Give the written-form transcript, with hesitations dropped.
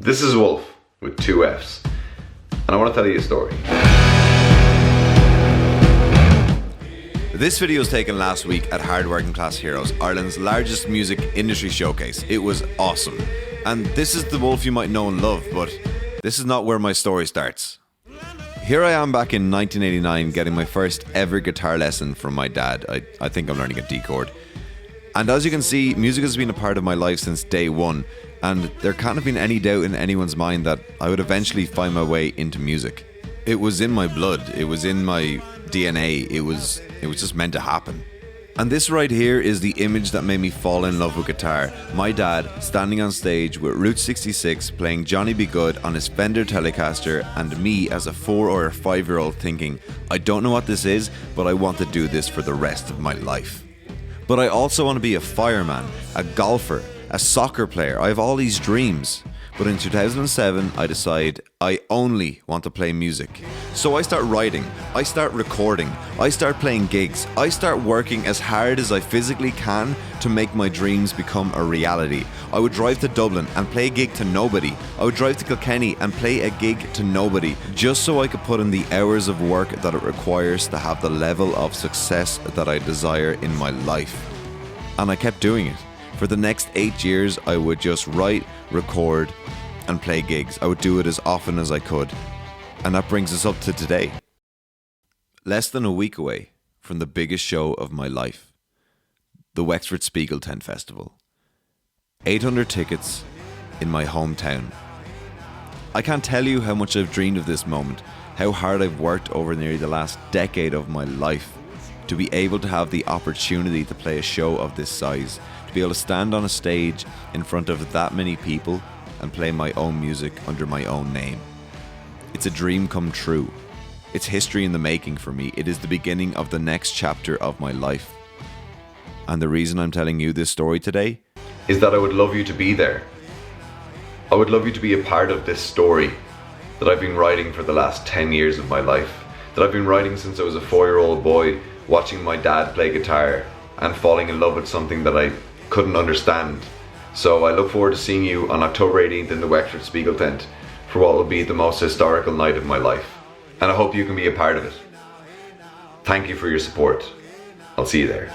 This is Wolff with 2 F's, and I want to tell you a story. This video was taken last week at Hard Working Class Heroes, Ireland's largest music industry showcase. It was awesome. And this is the Wolff you might know and love, but this is not where my story starts. Here I am back in 1989 getting my first ever guitar lesson from my dad. I think I'm learning a D chord. And as you can see, music has been a part of my life since day one, and there can't have been any doubt in anyone's mind that I would eventually find my way into music. It was in my blood, it was in my DNA, it was just meant to happen. And this right here is the image that made me fall in love with guitar. My dad standing on stage with Route 66 playing Johnny B. Good on his Fender Telecaster, and me as a 4 or 5-year-old thinking, I don't know what this is, but I want to do this for the rest of my life. But I also want to be a fireman, a golfer, a soccer player. I have all these dreams. But in 2007, I decide I only want to play music. So I start writing, I start recording, I start playing gigs, I start working as hard as I physically can to make my dreams become a reality. I would drive to Dublin and play a gig to nobody. I would drive to Kilkenny and play a gig to nobody, just so I could put in the hours of work that it requires to have the level of success that I desire in my life. And I kept doing it. For the next 8 years, I would just write, record, and play gigs. I would do it as often as I could. And that brings us up to today. Less than a week away from the biggest show of my life, the Wexford Spiegel Tent Festival. 800 tickets in my hometown. I can't tell you how much I've dreamed of this moment, how hard I've worked over nearly the last decade of my life to be able to have the opportunity to play a show of this size, to be able to stand on a stage in front of that many people and play my own music under my own name. It's a dream come true. It's history in the making for me. It is the beginning of the next chapter of my life. And the reason I'm telling you this story today Is that I would love you to be there. I would love you to be a part of this story that I've been writing for the last 10 years of my life, that I've been writing since I was a 4-year-old boy, watching my dad play guitar and falling in love with something that I couldn't understand. So I look forward to seeing you on October 18th in the Wexford Spiegel Tent for what will be the most historical night of my life. And I hope you can be a part of it. Thank you for your support. I'll see you there.